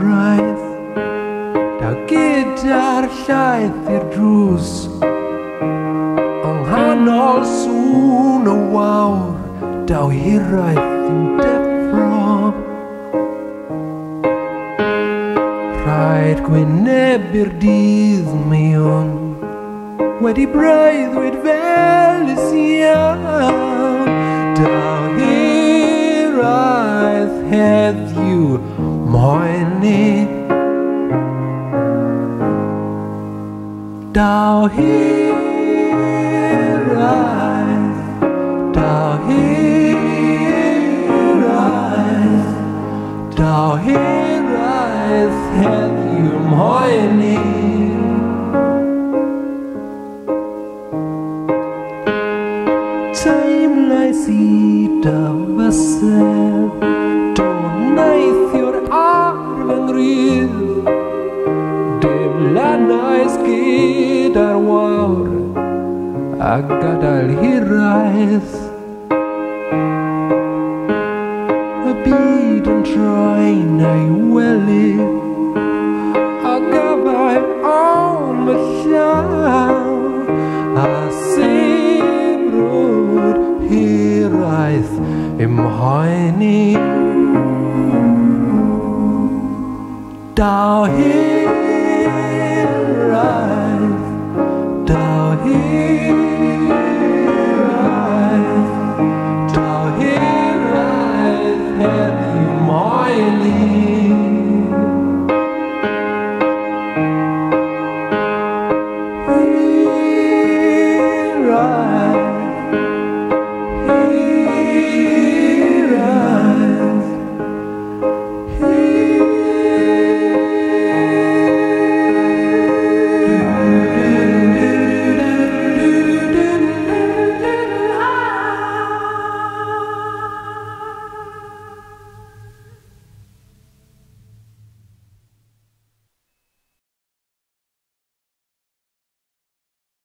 Hiraeth, daw gyda'r llaeth i'r drws, yng nghanol sŵn y wawr, daw Hiraeth yn deffro. Rhaid gwynebu'r dydd mewn, wedi breuddwyd fel ys iawn. Daw Hiraeth heddiw moeni. Daw Hiraeth, daw Hiraeth, daw Hiraeth heddiw moeni. Teimlais I dy fysedd, do neithiwr ar fy ngrydd, dilynais gyda'r wawr a gadael Hiraeth. Y byd yn troi neu wely a gafael o'n fy llaw, a sefrwyd Hiraeth im hoeni. Daw Hiraeth,